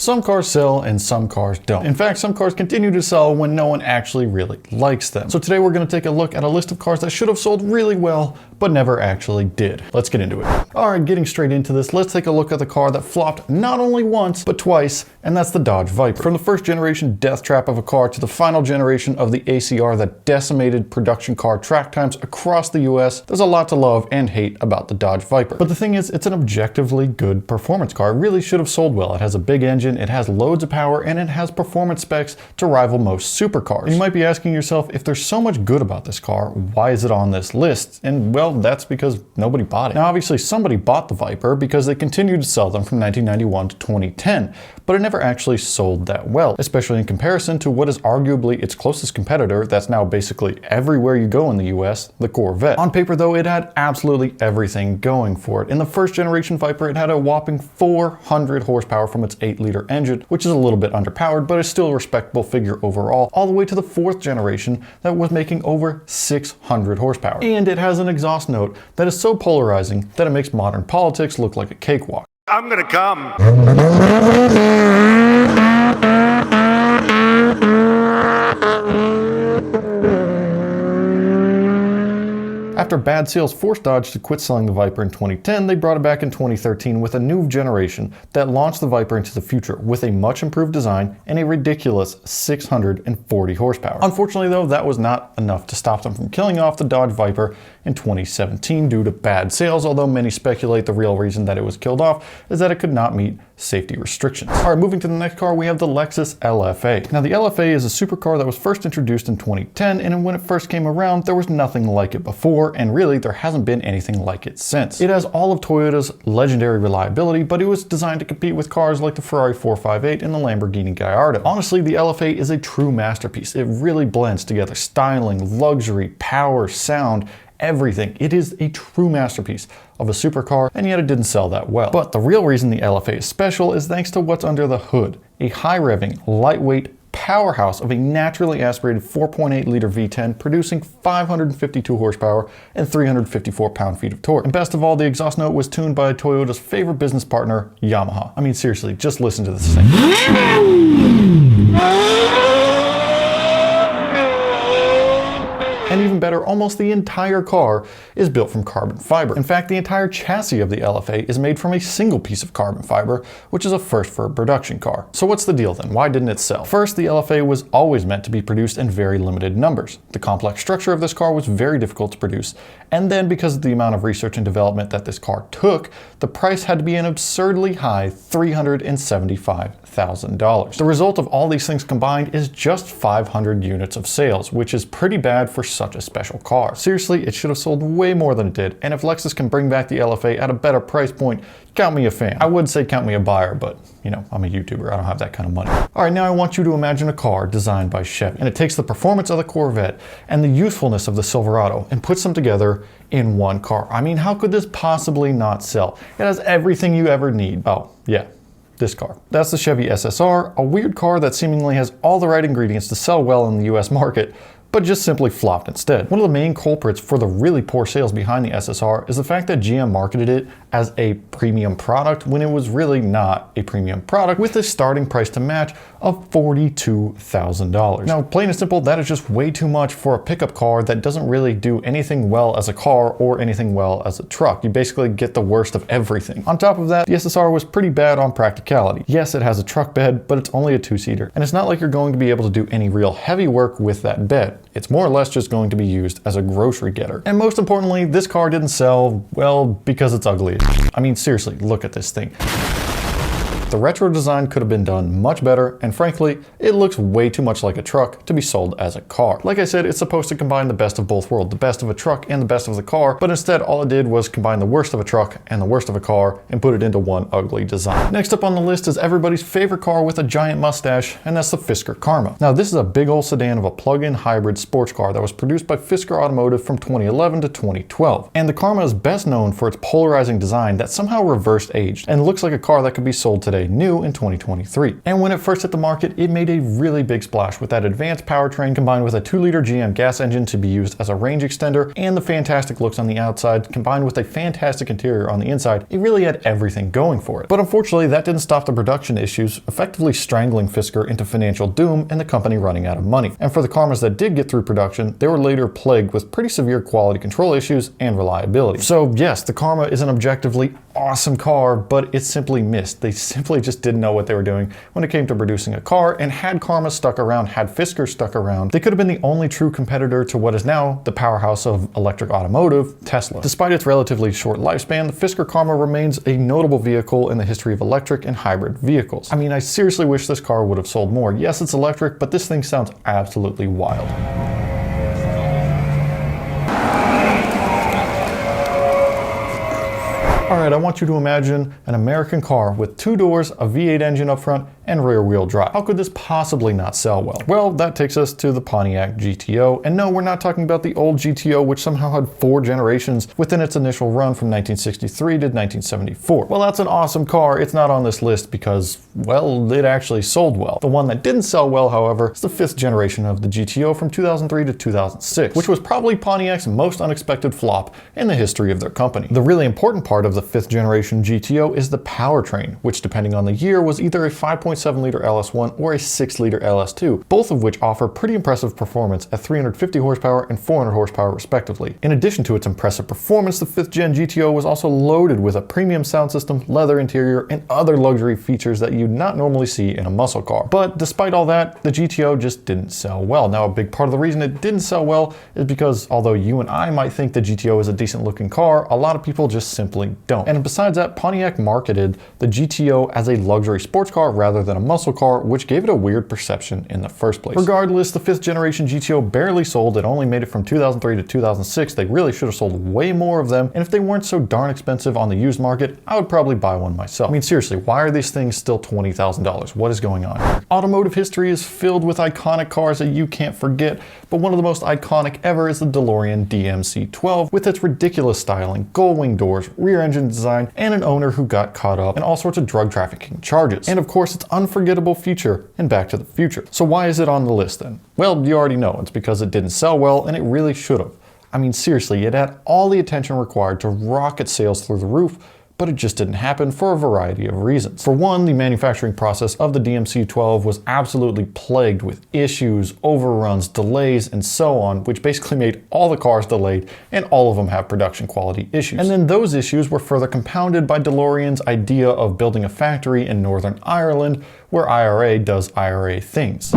Some cars sell and some cars don't. In fact, some cars continue to sell when no one actually really likes them. So today we're going to take a look at a list of cars that should have sold really well, but never actually did. Let's get into it. All right, getting straight into this, let's take a look at the car that flopped not only once, but twice, and that's the Dodge Viper. From the first generation death trap of a car to the final generation of the ACR that decimated production car track times across the US, there's a lot to love and hate about the Dodge Viper. But the thing is, it's an objectively good performance car. It really should have sold well. It has a big engine, it has loads of power, and it has performance specs to rival most supercars. You might be asking yourself, if there's so much good about this car, why is it on this list? And well, that's because nobody bought it. Now, obviously somebody bought the Viper because they continued to sell them from 1991 to 2010, but it never actually sold that well, especially in comparison to what is arguably its closest competitor that's now basically everywhere you go in the US, the Corvette. On paper though, it had absolutely everything going for it. In the first generation Viper, it had a whopping 400 horsepower from its 8-liter engine, which is a little bit underpowered, but is still a respectable figure overall, all the way to the fourth generation that was making over 600 horsepower. And it has an exhaust note that is so polarizing that it makes modern politics look like a cakewalk. I'm gonna come. After bad sales forced Dodge to quit selling the Viper in 2010, they brought it back in 2013 with a new generation that launched the Viper into the future with a much improved design and a ridiculous 640 horsepower. Unfortunately though, that was not enough to stop them from killing off the Dodge Viper in 2017 due to bad sales, although many speculate the real reason that it was killed off is that it could not meet safety restrictions. Alright, moving to the next car, we have the Lexus LFA. Now the LFA is a supercar that was first introduced in 2010, and when it first came around, there was nothing like it before, and really there hasn't been anything like it since. It has all of Toyota's legendary reliability, but it was designed to compete with cars like the Ferrari 458 and the Lamborghini Gallardo. Honestly, the LFA is a true masterpiece. It really blends together styling, luxury, power, sound, everything. It is a true masterpiece of a supercar, and yet it didn't sell that well. But the real reason the LFA is special is thanks to what's under the hood. A high-revving, lightweight powerhouse of a naturally aspirated 4.8-liter V10 producing 552 horsepower and 354 pound-feet of torque. And best of all, the exhaust note was tuned by Toyota's favorite business partner, Yamaha. I mean, seriously, just listen to this thing. And even better, almost the entire car is built from carbon fiber. In fact, the entire chassis of the LFA is made from a single piece of carbon fiber, which is a first for a production car. So what's the deal then? Why didn't it sell? First, the LFA was always meant to be produced in very limited numbers. The complex structure of this car was very difficult to produce, and then because of the amount of research and development that this car took, the price had to be an absurdly high $375,000. The result of all these things combined is just 500 units of sales, which is pretty bad for such a special car. Seriously, it should have sold way more than it did, and if Lexus can bring back the LFA at a better price point, count me a fan. I would say count me a buyer, but you know, I'm a YouTuber, I don't have that kind of money. All right, now I want you to imagine a car designed by Chevy, and it takes the performance of the Corvette and the usefulness of the Silverado and puts them together in one car. I mean, how could this possibly not sell? It has everything you ever need. Oh, yeah. This car. That's the Chevy SSR, a weird car that seemingly has all the right ingredients to sell well in the US market, but just simply flopped instead. One of the main culprits for the really poor sales behind the SSR is the fact that GM marketed it as a premium product when it was really not a premium product, with a starting price to match of $42,000. Now, plain and simple, that is just way too much for a pickup car that doesn't really do anything well as a car or anything well as a truck. You basically get the worst of everything. On top of that, the SSR was pretty bad on practicality. Yes, it has a truck bed, but it's only a 2-seater, and it's not like you're going to be able to do any real heavy work with that bed. It's more or less just going to be used as a grocery getter. And most importantly, this car didn't sell, well, because it's ugly. I mean, seriously, look at this thing. The retro design could have been done much better, and frankly, it looks way too much like a truck to be sold as a car. Like I said, it's supposed to combine the best of both worlds, the best of a truck and the best of the car, but instead all it did was combine the worst of a truck and the worst of a car and put it into one ugly design. Next up on the list is everybody's favorite car with a giant mustache, and that's the Fisker Karma. Now, this is a big old sedan of a plug-in hybrid sports car that was produced by Fisker Automotive from 2011 to 2012. And the Karma is best known for its polarizing design that somehow reversed aged and looks like a car that could be sold today LFA new in 2023. And when it first hit the market, it made a really big splash with that advanced powertrain combined with a 2-liter GM gas engine to be used as a range extender, and the fantastic looks on the outside combined with a fantastic interior on the inside. It really had everything going for it. But unfortunately, that didn't stop the production issues, effectively strangling Fisker into financial doom and the company running out of money. And for the Karmas that did get through production, they were later plagued with pretty severe quality control issues and reliability. So yes, the Karma is an objectively awesome car, but it simply missed. They simply just didn't know what they were doing when it came to producing a car, and had Karma stuck around, had Fisker stuck around, they could have been the only true competitor to what is now the powerhouse of electric automotive, Tesla. Despite its relatively short lifespan, the Fisker Karma remains a notable vehicle in the history of electric and hybrid vehicles. I mean, I seriously wish this car would have sold more. Yes, it's electric, but this thing sounds absolutely wild. Alright, I want you to imagine an American car with 2 doors, a V8 engine up front, and rear-wheel drive. How could this possibly not sell well? Well, that takes us to the Pontiac GTO, and no, we're not talking about the old GTO, which somehow had 4 generations within its initial run from 1963 to 1974. Well, that's an awesome car. It's not on this list because, well, it actually sold well. The one that didn't sell well, however, is the 5th generation of the GTO from 2003 to 2006, which was probably Pontiac's most unexpected flop in the history of their company. The really important part of the 5th generation GTO is the powertrain, which depending on the year was either a 5.7-liter LS1 or a 6-liter LS2, both of which offer pretty impressive performance at 350 horsepower and 400 horsepower respectively. In addition to its impressive performance, the 5th gen GTO was also loaded with a premium sound system, leather interior, and other luxury features that you'd not normally see in a muscle car. But despite all that, the GTO just didn't sell well. Now, a big part of the reason it didn't sell well is because although you and I might think the GTO is a decent looking car, a lot of people just simply don't. And besides that, Pontiac marketed the GTO as a luxury sports car rather than a muscle car, which gave it a weird perception in the first place. Regardless, the 5th generation GTO barely sold. It only made it from 2003 to 2006. They really should have sold way more of them, and if they weren't so darn expensive on the used market, I would probably buy one myself. I mean, seriously, why are these things still $20,000? What is going on here? Automotive history is filled with iconic cars that you can't forget, but one of the most iconic ever is the DeLorean DMC-12 with its ridiculous styling, gull-wing doors, rear engine design, and an owner who got caught up in all sorts of drug trafficking charges. And of course, its unforgettable feature in Back to the Future. So why is it on the list then? Well, you already know. It's because it didn't sell well, and it really should have. I mean, seriously, it had all the attention required to rocket sales through the roof, but it just didn't happen for a variety of reasons. For one, the manufacturing process of the DMC-12 was absolutely plagued with issues, overruns, delays, and so on, which basically made all the cars delayed and all of them have production quality issues. And then those issues were further compounded by DeLorean's idea of building a factory in Northern Ireland where IRA does IRA things.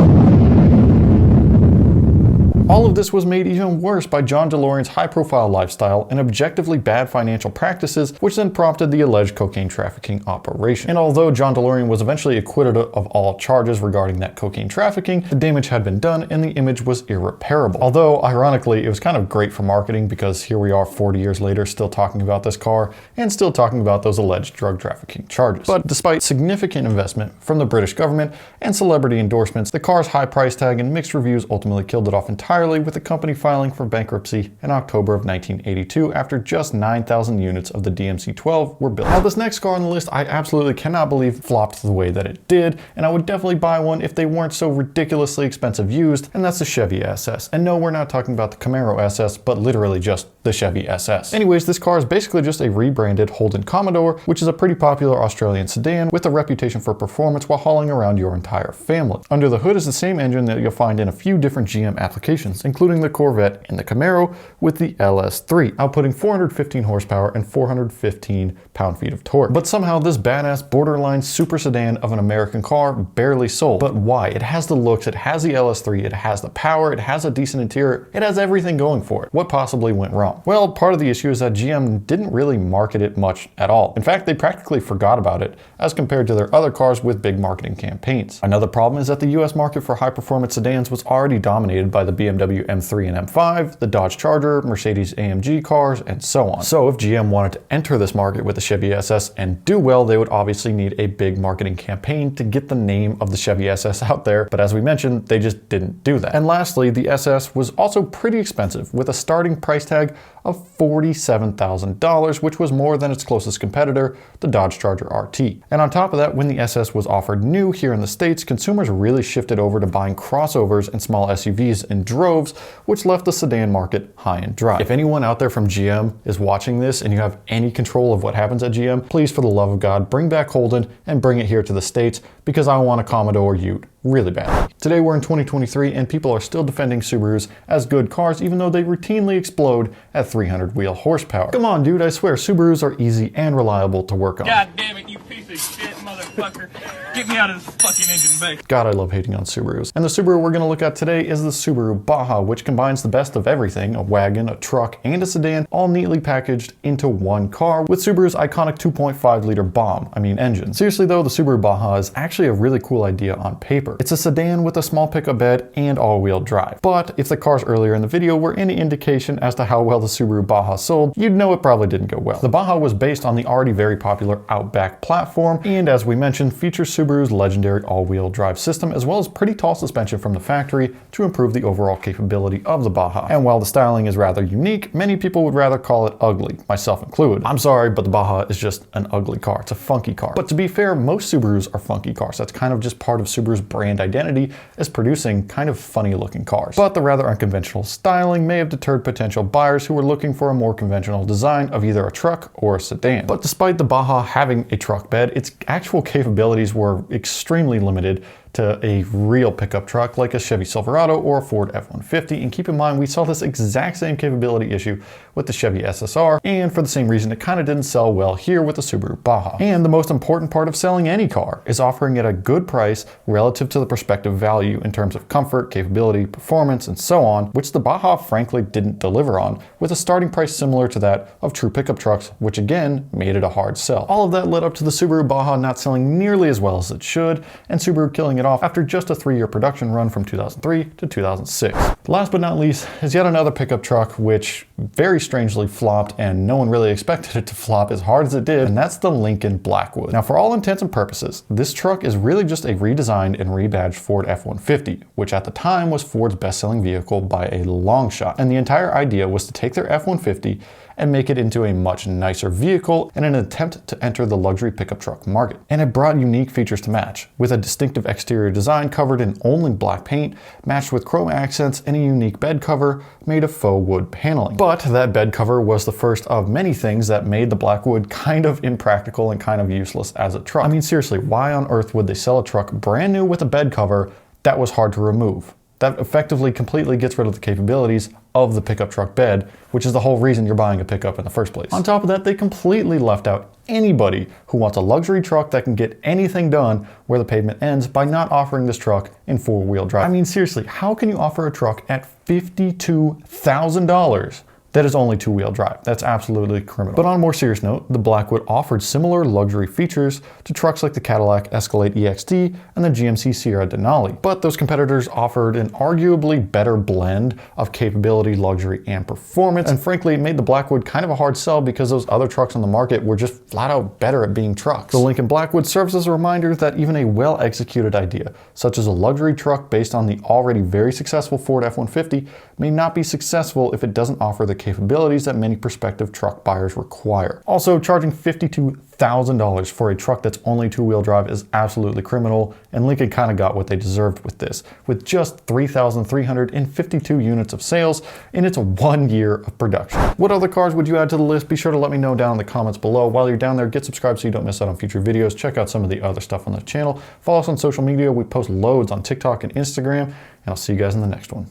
All of this was made even worse by John DeLorean's high-profile lifestyle and objectively bad financial practices, which then prompted the alleged cocaine trafficking operation. And although John DeLorean was eventually acquitted of all charges regarding that cocaine trafficking, the damage had been done and the image was irreparable. Although, ironically, it was kind of great for marketing because here we are 40 years later still talking about this car and still talking about those alleged drug trafficking charges. But despite significant investment from the British government and celebrity endorsements, the car's high price tag and mixed reviews ultimately killed it off entirely, with the company filing for bankruptcy in October of 1982 after just 9,000 units of the DMC-12 were built. Now, this next car on the list I absolutely cannot believe flopped the way that it did, and I would definitely buy one if they weren't so ridiculously expensive used, and that's the Chevy SS. And no, we're not talking about the Camaro SS, but literally just the Chevy SS. Anyways, this car is basically just a rebranded Holden Commodore, which is a pretty popular Australian sedan with a reputation for performance while hauling around your entire family. Under the hood is the same engine that you'll find in a few different GM applications, including the Corvette and the Camaro, with the LS3, outputting 415 horsepower and 415 pound-feet of torque. But somehow this badass borderline super sedan of an American car barely sold. But why? It has the looks, it has the LS3, it has the power, it has a decent interior, it has everything going for it. What possibly went wrong? Well, part of the issue is that GM didn't really market it much at all. In fact, they practically forgot about it as compared to their other cars with big marketing campaigns. Another problem is that the US market for high-performance sedans was already dominated by the BMW BMW M3 and M5, the Dodge Charger, Mercedes AMG cars, and so on. So if GM wanted to enter this market with the Chevy SS and do well, they would obviously need a big marketing campaign to get the name of the Chevy SS out there, but as we mentioned, they just didn't do that. And lastly, the SS was also pretty expensive, with a starting price tag of $47,000, which was more than its closest competitor, the Dodge Charger RT. And on top of that, when the SS was offered new here in the States, consumers really shifted over to buying crossovers and small SUVs in droves, which left the sedan market high and dry. If anyone out there from GM is watching this and you have any control of what happens at GM, please, for the love of God, bring back Holden and bring it here to the States, because I want a Commodore Ute really badly. Today we're in 2023 and people are still defending Subarus as good cars, even though they routinely explode at 300 wheel horsepower. Come on, dude, I swear Subarus are easy and reliable to work on. God damn it, you piece of shit, motherfucker. Get me out of this fucking engine bay. God, I love hating on Subarus. And the Subaru we're gonna look at today is the Subaru Baja, which combines the best of everything, a wagon, a truck, and a sedan, all neatly packaged into one car with Subaru's iconic 2.5 liter bomb, engine. Seriously though, the Subaru Baja is actually a really cool idea on paper. It's a sedan with a small pickup bed and all-wheel drive. But if the cars earlier in the video were any indication as to how well the Subaru Baja sold, you'd know it probably didn't go well. The Baja was based on the already very popular Outback platform, and as we mentioned, features Subaru's legendary all-wheel drive system, as well as pretty tall suspension from the factory to improve the overall capability of the Baja. And while the styling is rather unique, many people would rather call it ugly, myself included. I'm sorry, but the Baja is just an ugly car. It's a funky car. But to be fair, most Subarus are funky cars. That's kind of just part of Subaru's brand identity, is producing kind of funny looking cars. But the rather unconventional styling may have deterred potential buyers who were looking for a more conventional design of either a truck or a sedan. But despite the Baja having a truck bed, its actual capabilities were extremely limited to a real pickup truck like a Chevy Silverado or a Ford F-150. And keep in mind, we saw this exact same capability issue with the Chevy SSR, and for the same reason, it kind of didn't sell well here with the Subaru Baja. And the most important part of selling any car is offering it a good price relative to the prospective value in terms of comfort, capability, performance, and so on, which the Baja frankly didn't deliver on, with a starting price similar to that of true pickup trucks, which again made it a hard sell. All of that led up to the Subaru Baja not selling nearly as well as it should, and Subaru killing it off after just a 3-year production run from 2003 to 2006. Last but not least is yet another pickup truck which very strangely flopped, and no one really expected it to flop as hard as it did, and that's the Lincoln Blackwood. Now, for all intents and purposes, this truck is really just a redesigned and rebadged Ford F-150, which at the time was Ford's best-selling vehicle by a long shot. And the entire idea was to take their F-150 and make it into a much nicer vehicle in an attempt to enter the luxury pickup truck market. And it brought unique features to match, with a distinctive exterior design covered in only black paint, matched with chrome accents and a unique bed cover made of faux wood paneling. But that bed cover was the first of many things that made the Blackwood kind of impractical and kind of useless as a truck. Seriously, why on earth would they sell a truck brand new with a bed cover that was hard to remove? That effectively completely gets rid of the capabilities of the pickup truck bed, which is the whole reason you're buying a pickup in the first place. On top of that, they completely left out anybody who wants a luxury truck that can get anything done where the pavement ends by not offering this truck in 4-wheel drive. Seriously, how can you offer a truck at $52,000 that is only 2-wheel drive? That's absolutely criminal. But on a more serious note, the Blackwood offered similar luxury features to trucks like the Cadillac Escalade EXT and the GMC Sierra Denali. But those competitors offered an arguably better blend of capability, luxury, and performance. And frankly, it made the Blackwood kind of a hard sell because those other trucks on the market were just flat out better at being trucks. The Lincoln Blackwood serves as a reminder that even a well-executed idea, such as a luxury truck based on the already very successful Ford F-150, may not be successful if it doesn't offer the capabilities that many prospective truck buyers require. Also, charging $52,000 for a truck that's only 2-wheel drive is absolutely criminal, and Lincoln kind of got what they deserved with this, with just 3,352 units of sales in its 1 year of production. What other cars would you add to the list? Be sure to let me know down in the comments below. While you're down there, get subscribed so you don't miss out on future videos. Check out some of the other stuff on the channel. Follow us on social media. We post loads on TikTok and Instagram, and I'll see you guys in the next one.